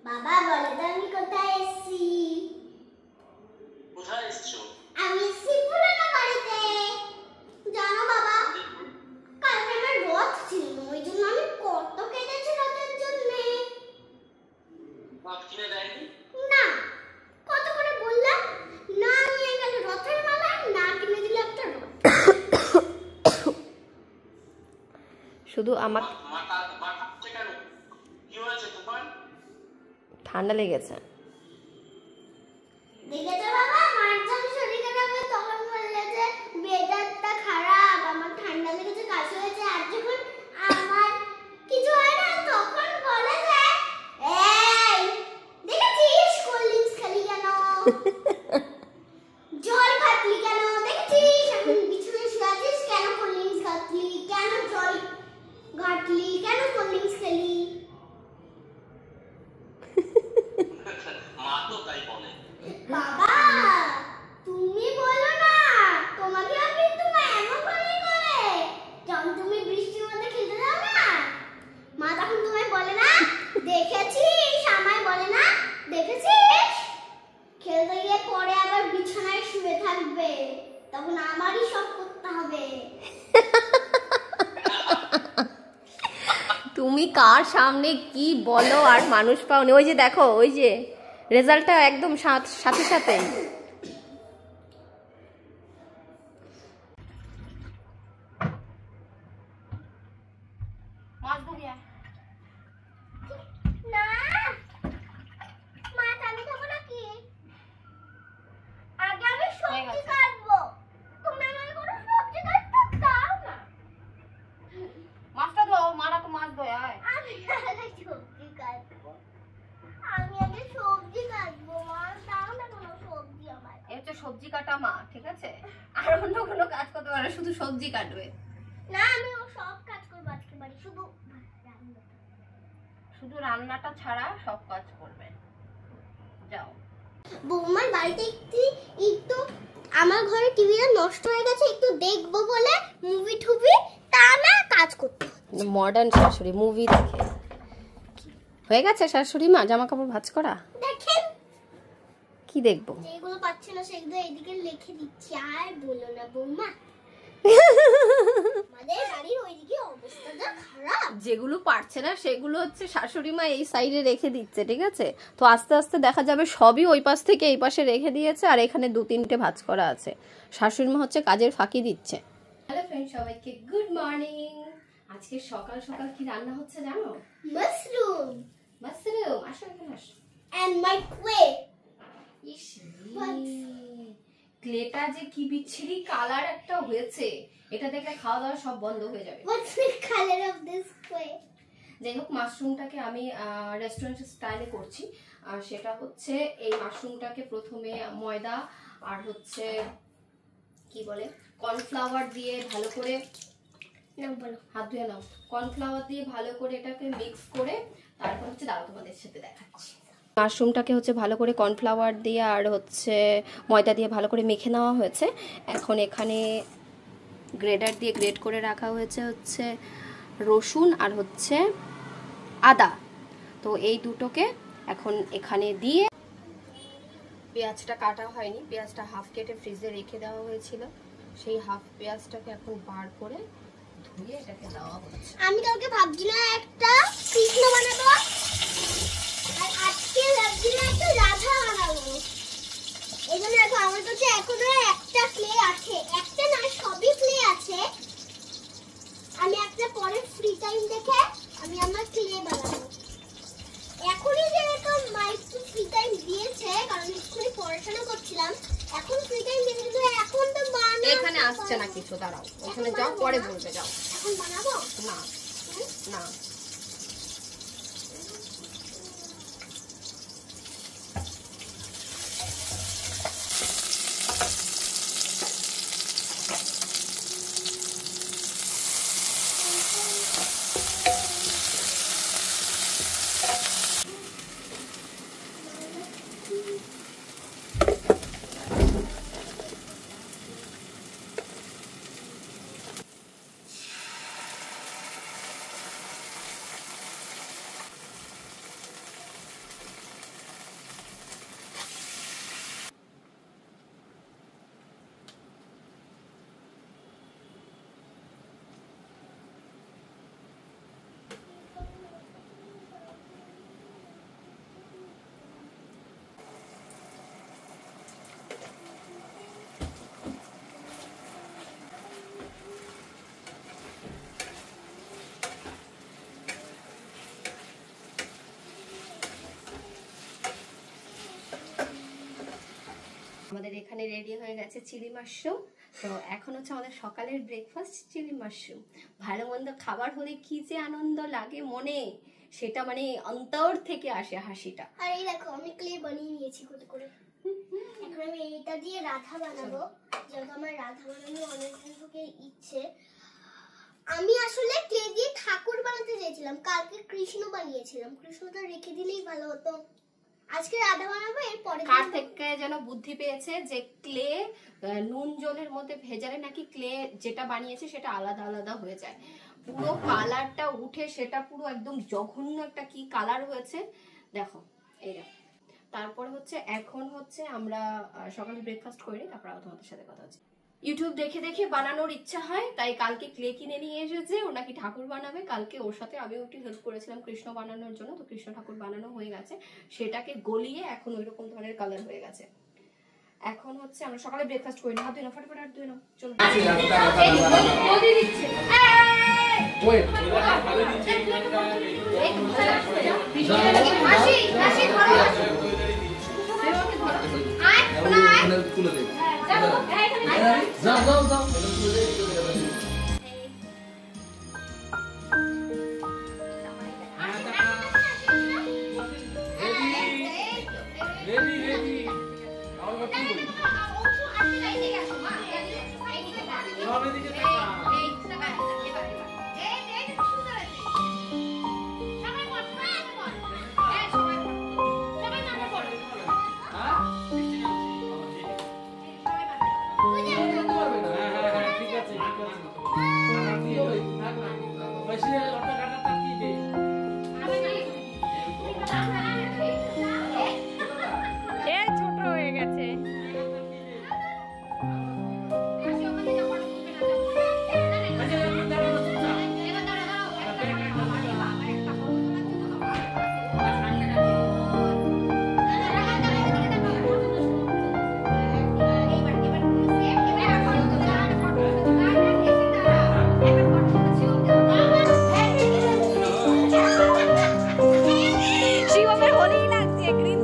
বাবা বলে তো আমি কোথায় এসেছি? কোথায় এসেছো? আমি এসেছি পুরনো বাড়িতে। জানো বাবা, কালকে আমার রথ ছিল, ওই জন্য আমি কত কেটেছি রথের জন্য। রথ কিনে দেয়নি? না, কত করে বললাম না নিয়ে গেলে রথের মালা, না কিনে দিলে একটা রথ। শুধু আমার ঠান্ডা লেগেছে। দেখেছো বাবা, মার যখন শরীর খারাপ হয় তখন বললে যে ওয়েদারটা খারাপ, আমার ঠান্ডা লেগেছে, কাশি হয়েছে। আর যখন আমার কিছু হয় না তখন বলে যে এই দেখেছিস কোল্ড ড্রিঙ্কস খালি কেন, জল খাটলি কেন, দেখেছিস এখন বিছানায় শুয়ে আছিস কেন, কোল্ড ড্রিঙ্কস খাটলি কেন, জল ঘাটলি কেন, কোল্ড ড্রিঙ্কস খেলি। মা তো তাই বলে। বাবা তুমি বলো না, তোমাকেও কিন্তু মা এমন করে যখন তুমি বৃষ্টির মধ্যে খেলতে যাও না, মা তখন তোমায় বলে না দেখেছিস, আমায় বলে না দেখেছিস, খেলতে গিয়ে পরে আবার বিছানায় শুয়ে থাকবে, তখন আমারই সব করতে হবে। তুমি কার সামনে কি বলো আর মানুষ পাওনি। ওই যে দেখো, ওই যে রেজাল্টটা একদম সাথে সাথে। না মা, আমি খাবো নাকি? আগে আমি সবজি কাটবো, তুমি আমাকে কোনো সবজি কাটতে দাও না। মাছটা দাও, মারা তো মাছ দয়। আমি আগে সবজি কাটবো, আমি আগে সবজি কাটবো, মা দাও না কোনো সবজি আমার। এই হচ্ছে সবজি কাটা মা, ঠিক আছে? আর অন্য কোনো কাজ করতে পারে, শুধু সবজি কাটবে। না আমি ও সব কাজ করবো আজকে বাড়ি, শুধু রান্নাটা ছাড়া সব কাজ করবে। যাও। বৌমার বাড়িতে একটু আমার ঘরে টিভিটা নষ্ট হয়ে গেছে, একটু দেখবো বলে মুভি টুভি, তা না কাজ করতে। মডার্ন শাশুড়ি মুভি দেখে হয়ে গেছে শাশুড়ি মা জামা কাপড় ভাঁজ করা। দেখেন কি দেখবো? যেগুলো পাচ্ছে না সেগুলো এদিকে লিখে দিচ্ছি। আর বলো না বৌমা, আমাদের বাড়ির ওইদিকে অবস্থাটা খারাপ। যেগুলো পারছে না সেগুলো হচ্ছে শাশুড়ি মা এই সাইডে রেখে দিচ্ছে, ঠিক আছে? তো আস্তে আস্তে দেখা যাবে সবই ওই পাশ থেকে এই পাশে রেখে দিয়েছে, আর এখানে 2-3টে ভাঁজ করা আছে। শাশুড়ি মা হচ্ছে কাজের ফাঁকি দিচ্ছে। হ্যালো ফ্রেন্ড, সবাইকে গুড মর্নিং। আজকে সকাল সকাল কি রান্না হচ্ছে জানো? মাশরুম। মাশরুম, আসো এখানে আসো। And my clay. ইস, ক্লেটা যে কি বিচ্ছিরি কালার একটা হয়েছে, এটা দেখে খাওয়া দাওয়া সব বন্ধ হয়ে যাবে। What's the color of this clay? যাই হোক, মাশরুমটাকে আমি রেস্টুরেন্ট স্টাইলে করছি। আর সেটা হচ্ছে এই মাশরুমটাকে প্রথমে ময়দা আর হচ্ছে কি বলে কর্নফ্লাওয়ার দিয়ে ভালো করে, না বলো, হাত ধুয়ে নাও, কর্নফ্লাওয়ার দিয়ে ভালো করে এটাকে মিক্স করে তারপর হচ্ছে দাঁড়াও তোমাদের সাথে দেখাচ্ছি। মাশরুমটাকে হচ্ছে ভালো করে কর্নফ্লাওয়ার দিয়ে আর হচ্ছে ময়দা দিয়ে ভালো করে মেখে নেওয়া হয়েছে। এখন এখানে গ্রেডার দিয়ে গ্রেড করে রাখা হয়েছে হচ্ছে রসুন আর হচ্ছে আদা। তো এই দুটোকে এখন এখানে দিয়ে, পেঁয়াজটা কাটা হয়নি, পেঁয়াজটা হাফ কেটে ফ্রিজে রেখে দেওয়া হয়েছিল, সেই হাফ পেঁয়াজটাকে এখন বার করে ধুয়ে এটাকে দেওয়া হচ্ছে। আমি কালকে ভাবছিলাম একটা কৃষ্ণ বানাবো, আর আজকে ভাবছিলাম একটা রাধা বানাবো। এই জন্য দেখো আমার কাছে এখনো একটা ক্লে আছে, একটা না সবই ক্লে আছে। আমি একটা পরে ফ্রি টাইম দেখে আমি আমার ক্লে বানাবো। এখনই যেরকম একটু ফ্রি টাইম দিয়েছে, কারণ এক্ষুনি পড়াশোনা করছিলাম, এখন ফ্রি টাইম দিয়েছে, কিন্তু এখন তো বানাবো। এখানে আসছে না কিছু, দাঁড়াও ওখানে যাও, পরে বলবে, যাও। এখন বানাবো না না, আমাদের এখানে রেডি হয়ে গেছে চিলি মাশরুম। তো এখন হচ্ছে আমাদের সকালের ব্রেকফাস্ট চিলি মাশরুম। ভালো মন্দ খাবার হলে কি যে আনন্দ লাগে মনে, সেটা মানে অন্তর থেকে আসে হাসিটা। আর এই দেখো আমি ক্লে বানিয়ে নিয়েছি করে করে। এখন আমি এটা দিয়ে রাধা বানাবো, যেহেতু আমার রাধা বানানোর অনেক দিন থেকে ইচ্ছে। আমি আসলে ক্লে দিয়ে ঠাকুর বানাতে চেয়েছিলাম, কালকে কৃষ্ণ বানিয়েছিলাম, কৃষ্ণটা রেখে দিলেই ভালো হতো। আজকে রাধা বানাবো, এরপরে কার থেকে যেন বুদ্ধি পেয়েছে যে ক্লে নুন জলের মধ্যে ভেজালে নাকি ক্লে যেটা বানিয়েছে সেটা আলাদা আলাদা হয়ে যায়। পুরো কালারটা উঠে সেটা পুরো একদম জঘন্য একটা কি কালার হয়েছে দেখো, এই দেখো। তারপরে হচ্ছে এখন হচ্ছে আমরা সকালে ব্রেকফাস্ট করি, তারপর আবার তোমাদের সাথে কথা হচ্ছে। ইউটিউব দেখে দেখে বানানোর ইচ্ছা হয়, তাই কালকে ক্লে কিনে নিয়ে এসেছে, ও নাকি ঠাকুর বানাবে। কালকে ওর সাথে আমিও একটু হেল্প করেছিলাম কৃষ্ণ বানানোর জন্য। তো কৃষ্ণ ঠাকুর বানানো হয়ে গেছে, সেটাকে গলিয়ে এখন ওই রকম ধরনের কালার হয়ে গেছে। এখন হচ্ছে আমরা সকালে ব্রেকফাস্ট করি না, হাত ধুয়ে নাও, ফটাফট হাত ধুয়ে নাও, চলো। বৌদি দিচ্ছে, হাসি হাসি ধরো, তুলে দে, যাও যাও যাও। শিবমের হলেই লাগছে গ্রিন